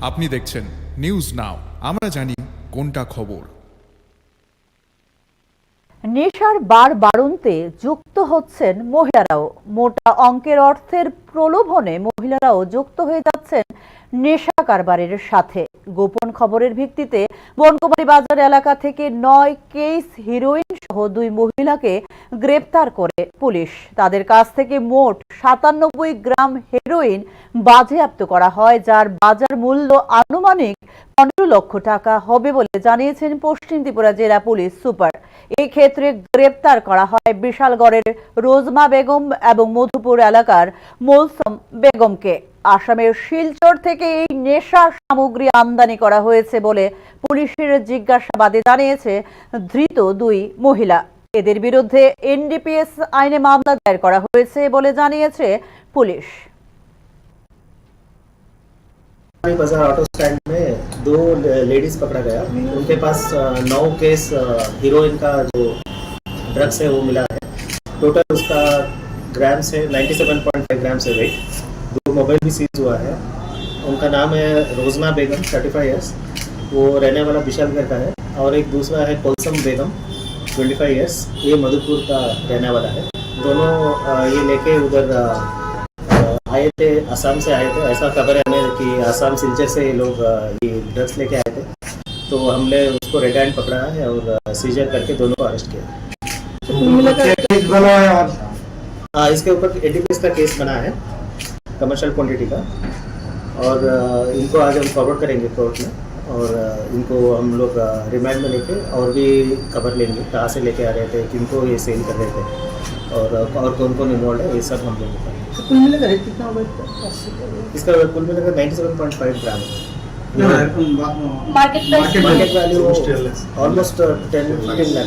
আপনি দেখছেন news now, আমরা জানি কোনটা খবর। নেশার বাড়ন্তে যুক্ত হচ্ছেন মহিলারাও। মোটা অঙ্কের অর্থের প্রলোভনে মহিলারাও যুক্ত হয়ে যাচ্ছেন নেশা কারবারের সাথে। গোপন খবরের ভিত্তিতে বনকুমারী বাজার এলাকা থেকে 9 কেস হিরোইন সহ 2 মহিলাকে গ্রেপ্তার করে পুলিশ। তাদের কাছ থেকে মোট 97 গ্রাম হেরোইন বাজেয়াপ্ত করা হয়, যার বাজার মূল্য আনুমানিক 15 লক্ষ টাকা হবে বলে জানিয়েছেন পশ্চিম ত্রিপুরা জেলা পুলিশ সুপার। এই ক্ষেত্রে গ্রেপ্তার করা হয় বিশালগড়ের রোজমা বেগম এবং মধুপুর এলাকার মৌসুম বেগমকে। আসামের শিলচর থেকে এই নেশা সামগ্রী আমদানি করা হয়েছে বলে পুলিশের জিজ্ঞাসাবাদে জানিয়েছে ধৃত 2 মহিলা। এদের বিরুদ্ধে এনডিপিএস আইনে মামলা দায়ের করা হয়েছে বলে জানিয়েছে পুলিশ। बाजार ऑटो स्टैंड में 2 लेडीज पकड़ा गया। उनके पास 9 केस हीरोइन का जो ड्रग्स है वो मिला है। टोटल उसका ग्राम से 97.5 ग्राम से वेट। 2 मोबाइल भी सीज हुआ है। उनका नाम है रोजमा बेगम 35 ईयर्स, वो रहने वाला विशालगढ़ का है, और एक दूसरा है कोलसम बेगम 25 ईयर्स, ये मधुपुर का रहने वाला है। दोनों ये लेके उधर आए थे, असम से आए थे। ऐसा खबर है हमें कि असम सिलचर से ये लोग ये ड्रग्स लेके आए थे, तो हमने उसको रेड हैंड पकड़ा है और सीजर करके दोनों को अरेस्ट किया। हाँ, इसके ऊपर एनडीपीएस का केस बना है, कमर्शियल क्वांटिटी का, और इनको आज हम फॉरवर्ड करेंगे कोर्ट में, और इनको हम लोग रिमांड में लेके और भी खबर लेंगे, कहाँ से लेके आ रहे थे, किनको ये सेल कर रहे थे, और कौन कौन इन्वॉल्व है, ये सब हम लोग बताएंगे। कुल मिलाकर कितना होगा इसका कुल मिलाकर 97.5 ग्राम है। Market market value almost 10-15 lakh.